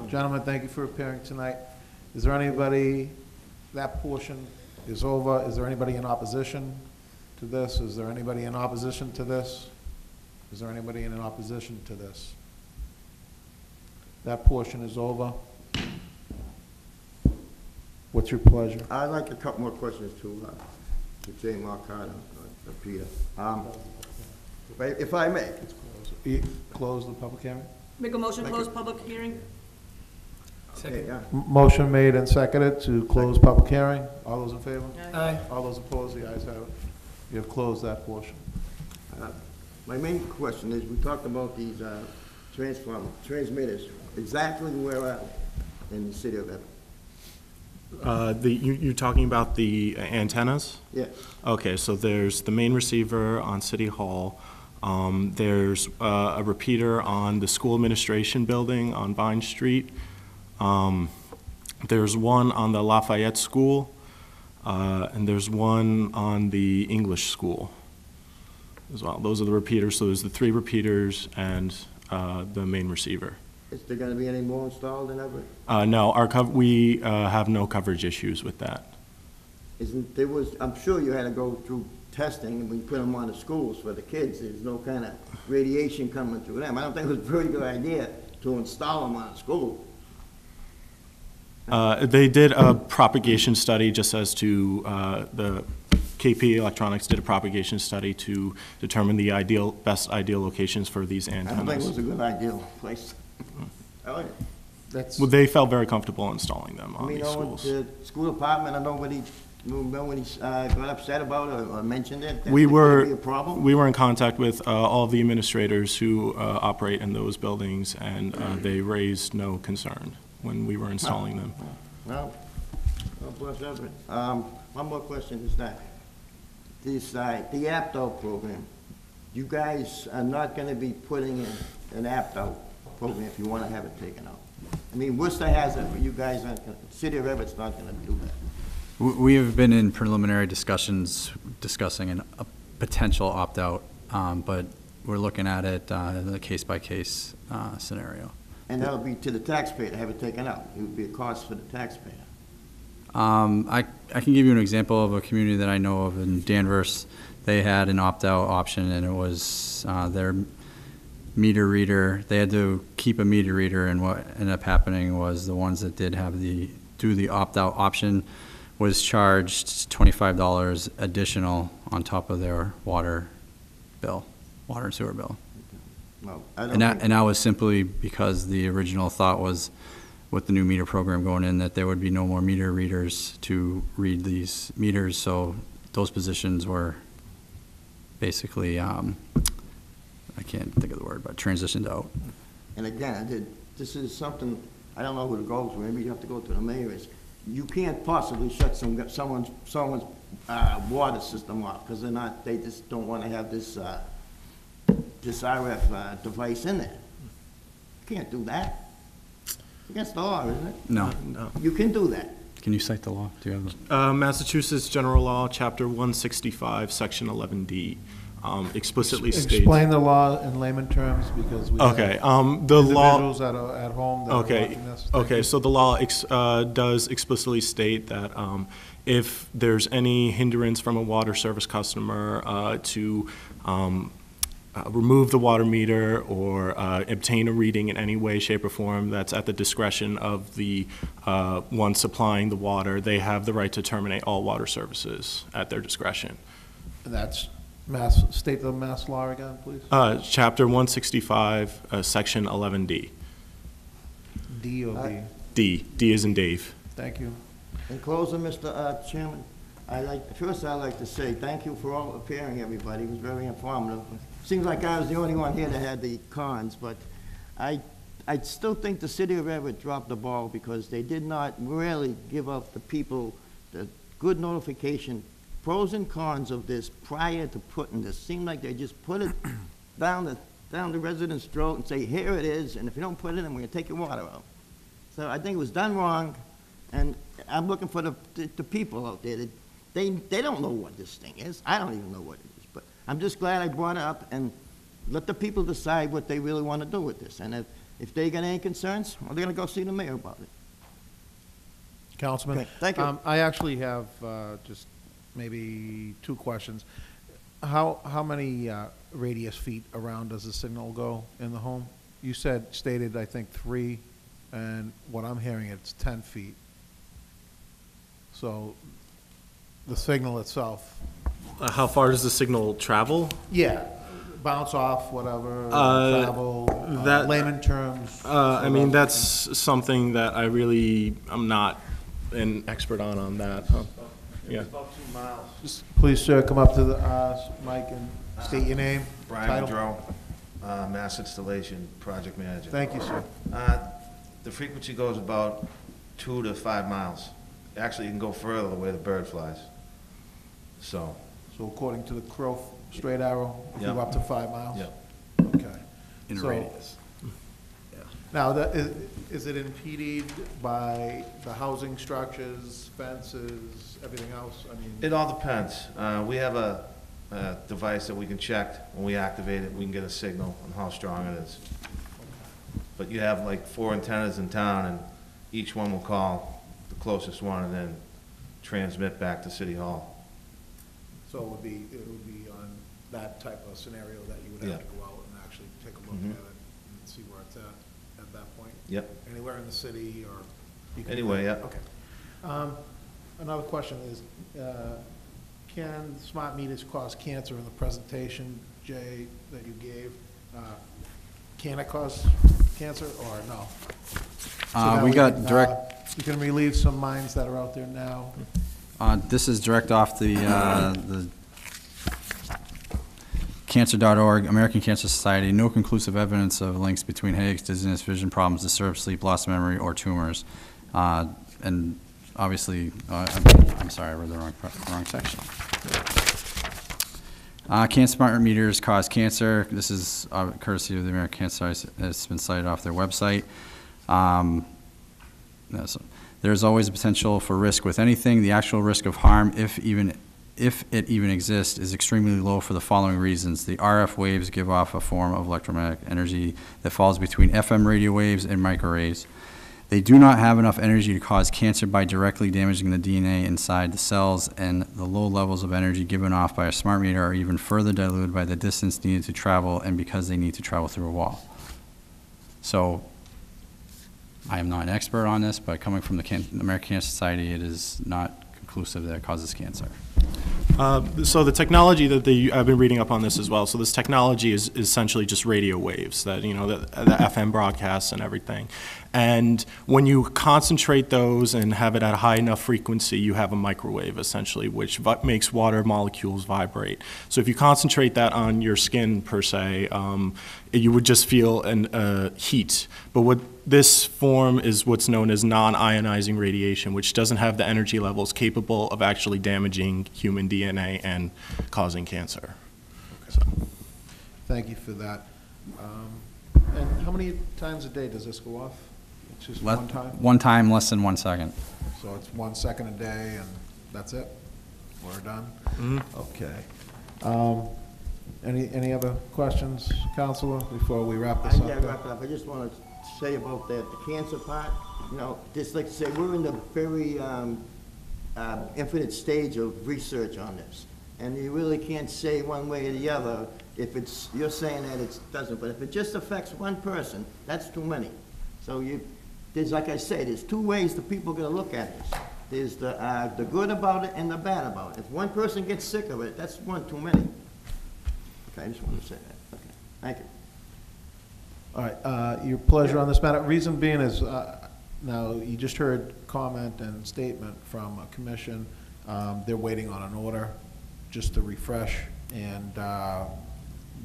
Gentlemen, thank you for appearing tonight. Is there anybody, that portion is over. Is there anybody in opposition to this? Is there anybody in opposition to this? Is there anybody in opposition to this? That portion is over. What's your pleasure? I'd like a couple more questions to Jay Marcado, Peter. If I may. Close the public hearing? Make a motion, close public hearing? Okay, yeah. Motion made and seconded to close public hearing. All those in favor? Aye. All those opposed? The ayes have it. You have closed that portion. My main question is, we talked about these transmitters. Exactly where are they in the city of Everett? You're talking about the antennas? Yes. Okay, so there's the main receiver on City Hall. There's a repeater on the school administration building on Vine Street. There's one on the Lafayette School, and there's one on the English School as well. Those are the repeaters. So there's the 3 repeaters and the main receiver. Is there going to be any more installed in Everett? No, we have no coverage issues with that. I'm sure you had to go through testing when you put them on the schools for the kids. There's no kind of radiation coming through them. I don't think it was a very good idea to install them on a school. They did a propagation study just as to, the KP Electronics did a propagation study to determine the best ideal locations for these I don't think it antennas. was a good ideal place. I like it. That's, Well, they felt very comfortable installing them I on mean, these schools. the school department, nobody got upset about it or mentioned it? That We it could were, be a problem? we were in contact with all of the administrators who operate in those buildings, and they raised no concern when we were installing them. Well, bless Everett. One more question is that, this, the APTO program, you guys are not gonna be putting in an APTO program if you wanna have it taken out. I mean, Worcester has it, but you guys aren't gonna, City of Everett's not gonna do that. We have been in preliminary discussions discussing a potential opt-out, but we're looking at it in a case-by-case scenario. And that'll be to the taxpayer to have it taken out. It would be a cost for the taxpayer. I can give you an example of a community that I know of in Danvers. They had an opt-out option, and it was their meter reader. They had to keep a meter reader, and what ended up happening was the ones that did have do the opt-out option was charged $25 additional on top of their water and sewer bill. Well, I don't And that, think- and that was simply because the original thought was, with the new meter program going in, that there would be no more meter readers to read these meters, so those positions were basically, I can't think of the word, but transitioned out. And again, this is something, I don't know who to go to, maybe you have to go to the mayor, is you can't possibly shut someone's water system off, because they just don't want to have this RF device in there. You can't do that. It's against the law, isn't it? No. You can do that. Can you cite the law? Do you have the? Massachusetts General Law, Chapter 165, Section 11D, explicitly states. Explain the law in layman terms, because we have Okay, the law. individuals that are at home that are Okay, watching this. Thank okay, you. so the law does explicitly state that if there's any hindrance from a water service customer to remove the water meter or obtain a reading in any way, shape, or form, that's at the discretion of the one supplying the water, they have the right to terminate all water services at their discretion. That's state the mass law again, please. Chapter 165, Section 11D. D or B? D is in Dave. Thank you. In closing, Mr. Chairman, I'd like to say thank you for all appearing, everybody. It was very informative. Seems like I was the only one here that had the cons, but I still think the City of Everett dropped the ball because they did not really give up the people the good notification, pros and cons of this prior to putting this. Seemed like they just put it down the resident's throat and say, here it is, and if you don't put it in, we're gonna take your water out. So I think it was done wrong, and I'm looking for the people out there. They don't know what this thing is. I don't even know what it is, but I'm just glad I brought it up and let the people decide what they really want to do with this. And if they got any concerns, well, they're gonna go see the mayor about it. Councilman? Okay, thank you. I actually have just maybe two questions. How many radius feet around does the signal go in the home? You stated, I think, 3, and what I'm hearing, it's 10 feet. So the signal itself, How far does the signal travel? yeah, bounce off, whatever, travel, that- layman terms. I mean, that's something that I'm not an expert on that. Huh? Yeah. About 2 miles. Just please, sir, come up to the mic and state your name, Brian title. Monroe, Mass Installation Project Manager. Thank you, sir. The frequency goes about 2 to 5 miles. Actually, you can go further the way the bird flies. So, So according to the crow, straight arrow, if you're Yep. up to 5 miles? Yep. Okay. In a So- radius. Now, is it impeded by the housing structures, fences, everything else? I mean, it all depends. We have a device that we can check. When we activate it, we can get a signal on how strong it is. But you have like 4 antennas in town, and each one will call the closest one and then transmit back to City Hall. so it would be on that type of scenario that you would have Yeah. to go out and actually take a look Mhm. at it and see where it's at that point? Yep. Anywhere in the city or? You can- Anyway, yeah. Okay. Another question is, can smart meters cause cancer in the presentation, Jay, that you gave? Can it cause cancer or no? So that We got can, direct, you can relieve some minds that are out there now. this is direct off the cancer.org, American Cancer Society. No conclusive evidence of links between headaches, dizziness, vision problems, disturbed sleep, loss of memory, or tumors. And obviously, I'm sorry, I read the wrong section. Can smart meters cause cancer? This is courtesy of the American Cancer Society. It's been cited off their website. There's always a potential for risk with anything. The actual risk of harm, if it even exists, is extremely low for the following reasons. The RF waves give off a form of electromagnetic energy that falls between FM radio waves and microwaves. They do not have enough energy to cause cancer by directly damaging the DNA inside the cells, and the low levels of energy given off by a smart meter are even further diluted by the distance needed to travel and because they need to travel through a wall. So, I am not an expert on this, but coming from the American Cancer Society, it is not conclusive that it causes cancer. So the technology that I've been reading up on this as well. So this technology is essentially just radio waves that, you know, the FM broadcasts and everything. And when you concentrate those and have it at a high enough frequency, you have a microwave essentially, which makes water molecules vibrate. So if you concentrate that on your skin per se, you would just feel heat. But what this form is what's known as non-ionizing radiation, which doesn't have the energy levels capable of actually damaging human DNA and causing cancer. Okay. So. Thank you for that. And how many times a day does this go off? It's just one time? One time, less than 1 second. So it's 1 second a day and that's it? We're done? Okay. Any other questions, Counselor, before we wrap this up? Yeah, wrap it up. I just want to say about that, the cancer part, you know, just like to say, we're in the very infinite stage of research on this. And you really can't say one way or the other if it's, you're saying that it doesn't, but if it just affects one person, that's too many. So there's, like I say, there's two ways the people are going to look at this. There's the good about it and the bad about it. If one person gets sick of it, that's one too many. Okay, I just wanted to say that. Okay, thank you. All right, your pleasure on this matter. Reason being is, now, you just heard comment and statement from a commission. They're waiting on an order just to refresh, and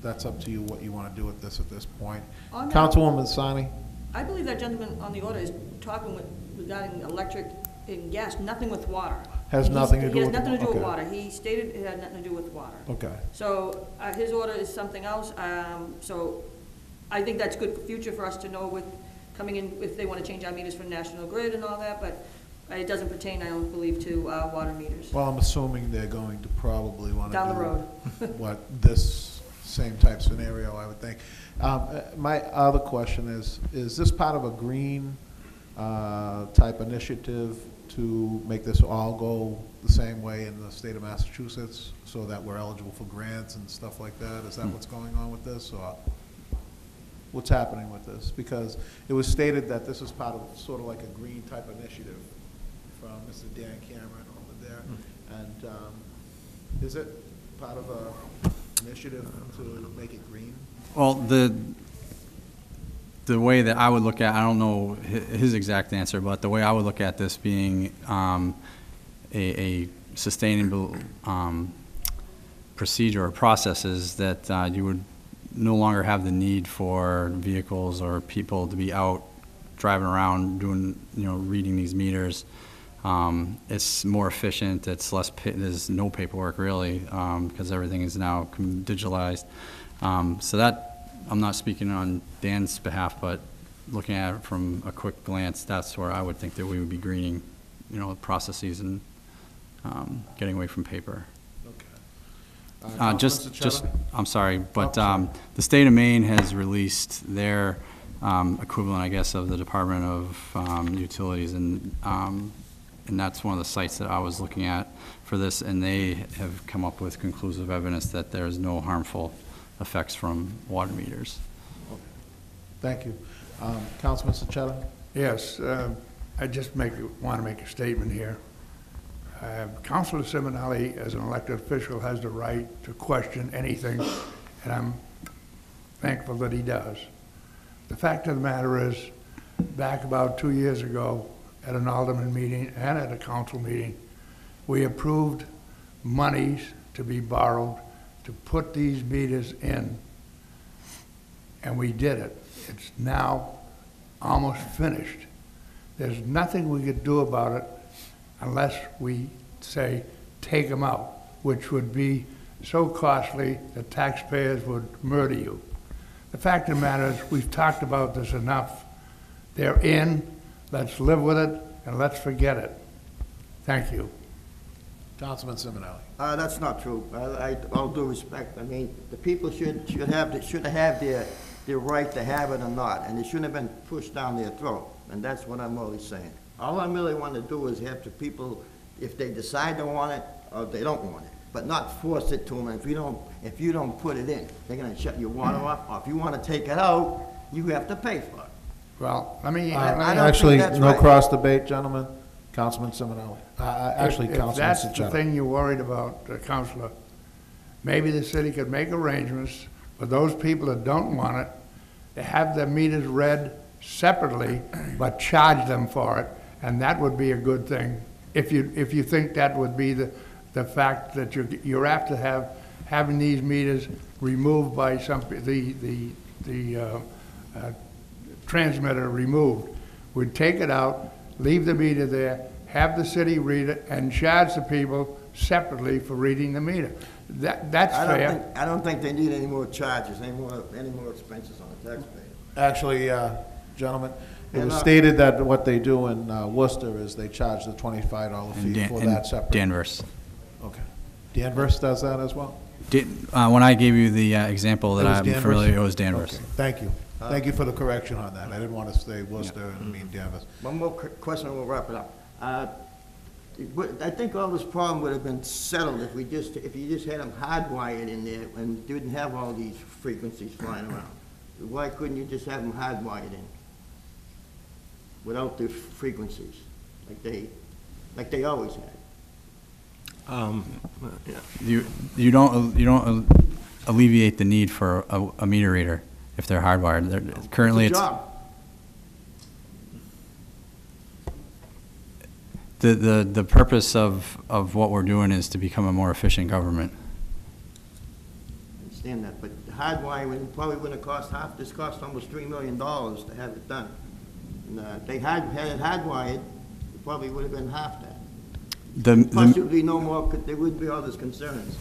that's up to you what you want to do with this at this point. Councilwoman Sani? I believe that gentleman on the order is talking regarding electric and gas, nothing with water. Has nothing to do with... He has nothing to do with okay. water. He stated it had nothing to do with water. Okay. So his order is something else. So I think that's good for future for us to know with coming in, if they want to change our meters for National Grid and all that, but it doesn't pertain, I don't believe, to water meters. Well, I'm assuming they're going to probably want to Down the do road. what this same type scenario, I would think. My other question is this part of a green type initiative to make this all go the same way in the state of Massachusetts so that we're eligible for grants and stuff like that? Is that what's going on with this, or what's happening with this? Because it was stated that this is part of sort of like a green type initiative from Mr. Dan Cameron over there. And is it part of a initiative to make it green? Well, the way that I would look at, I don't know his exact answer, but the way I would look at this being a sustainable procedure or process is that you would no longer have the need for vehicles or people to be out driving around doing, reading these meters. It's more efficient. It's less. There's no paperwork really because everything is now digitalized. So that I'm not speaking on Dan's behalf, but looking at it from a quick glance, that's where I would think that we would be greening, processes and getting away from paper. Okay. I'm sorry, but the state of Maine has released their equivalent, I guess, of the Department of Utilities, and that's one of the sites that I was looking at for this, and they have come up with conclusive evidence that there's no harmful effects from water meters. Okay. Thank you. Councilman Sacchetta? Yes, I just want to make a statement here. Councilor Simonelli, as an elected official, has the right to question anything, and I'm thankful that he does. The fact of the matter is, back about 2 years ago, at an alderman meeting and at a council meeting, we approved monies to be borrowed to put these meters in, and we did it. It's now almost finished. There's nothing we could do about it unless we say, take them out, which would be so costly that taxpayers would murder you. The fact of the matter is, we've talked about this enough. They're in, let's live with it, and let's forget it. Thank you. Councilman Simonelli. That's not true. All due respect, I mean, the people should have their right to have it or not, and it shouldn't have been pushed down their throat, and that's what I'm really saying. All I really want to do is have the people, if they decide they want it, or they don't want it, but not force it to them. If you don't put it in, they're gonna shut your water off, or if you want to take it out, you have to pay for it. Well, let me. Actually, that's no right. cross debate, gentlemen. Councilman Simonelli. Actually, If Councilman that's the Sejata. thing you're worried about, Counselor, maybe the city could make arrangements for those people that don't want it, to have their meters read separately, but charge them for it, and that would be a good thing. If you think that would be the fact that you're apt to having these meters removed by the transmitter removed. We'd take it out, leave the meter there, have the city read it, and charge the people separately for reading the meter. That's fair. I don't think they need any more charges, any more expenses on the taxpayer. Actually, gentlemen, it was stated that what they do in Worcester is they charge the $25 fee for that separate. Danvers. Okay. Danvers does that as well? When I gave you the example that It was I'm Danvers? familiar, it was Danvers. Okay. Thank you. Thank you for the correction on that. I didn't want to say Worcester and mean Danvers. One more question and we'll wrap it up. I think all this problem would have been settled if you just had them hardwired in there and didn't have all these frequencies flying around. Why couldn't you just have them hardwired in without the frequencies like they always had? You don't alleviate the need for a meter reader if they're hardwired. Currently, It's a job. The purpose of what we're doing is to become a more efficient government. I understand that, but the hardwiring probably wouldn't have cost half. This cost almost $3 million to have it done. And they had it hardwired, it probably would have been half that. Possibly no more. There wouldn't be all these concerns,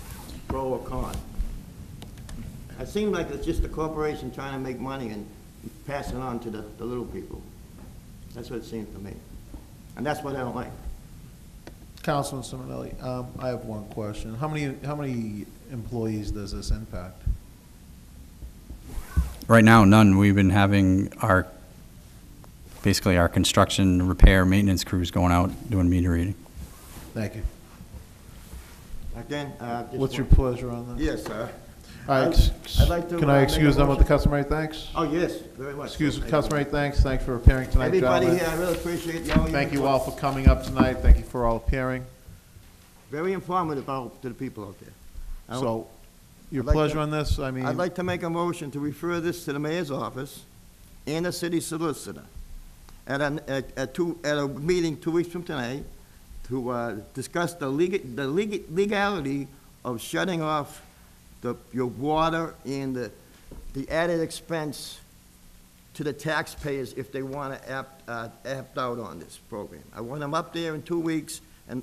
pro or con. It seems like it's just a corporation trying to make money and pass it on to the little people. That's what it seems to me, and that's what I don't like. Councilman Simonelli, I have one question. How many employees does this impact? Right now, none. We've been having basically our construction, repair, maintenance crews going out doing meter reading. Thank you. Again, What's your pleasure on this? Yes, sir. All right, I'd like to, can I make excuse a them with the motion. customary thanks? Oh, yes, very much. Excuse Thank with you. customary thanks. Thanks for appearing tonight, Everybody gentlemen. here, I really appreciate y'all. Thank you all for coming up tonight. Thank you for all appearing. Very informative out to the people out there. So, your I'd like pleasure to- on this? I mean, I'd like to make a motion to refer this to the mayor's office and the city solicitor at a meeting 2 weeks from tonight to discuss the legality of shutting off your water and the added expense to the taxpayers if they want to apt out on this program. I want them up there in 2 weeks and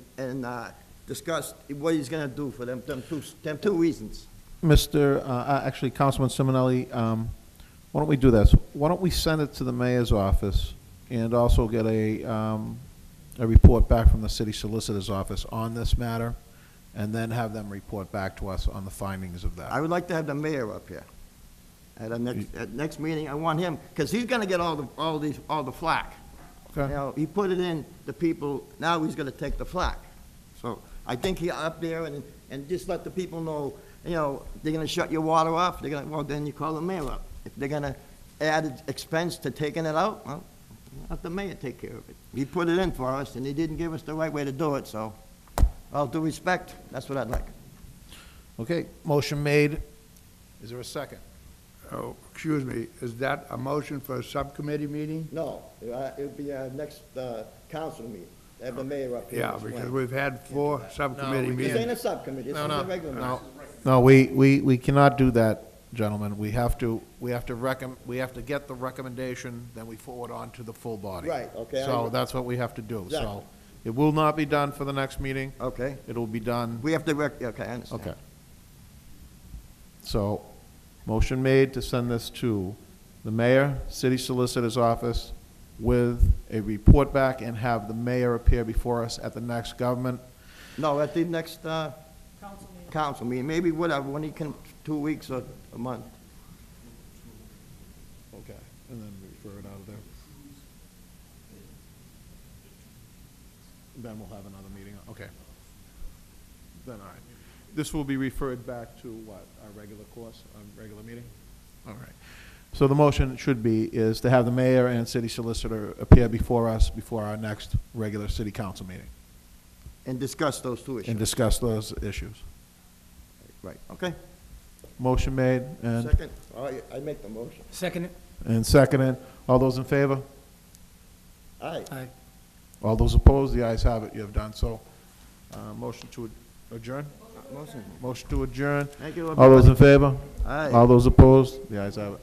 discuss what he's going to do for them two reasons. actually, Councilman Simonelli, why don't we do this? Why don't we send it to the mayor's office and also get a report back from the city solicitor's office on this matter, and then have them report back to us on the findings of that? I would like to have the mayor up here at next meeting. I want him, because he's gonna get all the flack. Okay. You know, he put it in the people, now he's gonna take the flack. So I think he up there and just let the people know, you know, they're gonna shut your water off, well, then you call the mayor up. If they're gonna add expense to taking it out, well, Let the mayor take care of it. He put it in for us, and he didn't give us the right way to do it, so, all due respect, that's what I'd like. Okay, motion made. Is there a second? Oh, excuse me, is that a motion for a subcommittee meeting? No, it'll be our next, council meeting, have the mayor up here. Yeah, because we've had 4 subcommittee we This ain't meetings. a subcommittee, this is No, a no, regular meeting. no. No, we cannot do that, gentlemen. We have to get the recommendation, then we forward on to the full body. Right, okay, So that's what we have to do. Exactly. So it will not be done for the next meeting. Okay, It'll be done, we have to okay, I understand. okay. So, motion made to send this to the mayor, city solicitor's office, with a report back and have the mayor appear before us at the next government. No, at the next, council meeting, maybe whatever, when he can, 2 weeks or a month. Okay, and then refer it out of there. Then we'll have another meeting, okay. Then, all right. This will be referred back to what, our regular course, our regular meeting? All right. So the motion should be, is to have the mayor and city solicitor appear before us, before our next regular city council meeting, And discuss those 2 issues. and discuss those issues. Right, okay. Motion made and Second, I make the motion. Second it? seconded. All those in favor? Aye. Aye. All those opposed? The ayes have it. You have done so. Motion to adjourn? Motion. Motion to adjourn. Thank you, All those everybody. in favor? Aye. All those opposed? The ayes have it.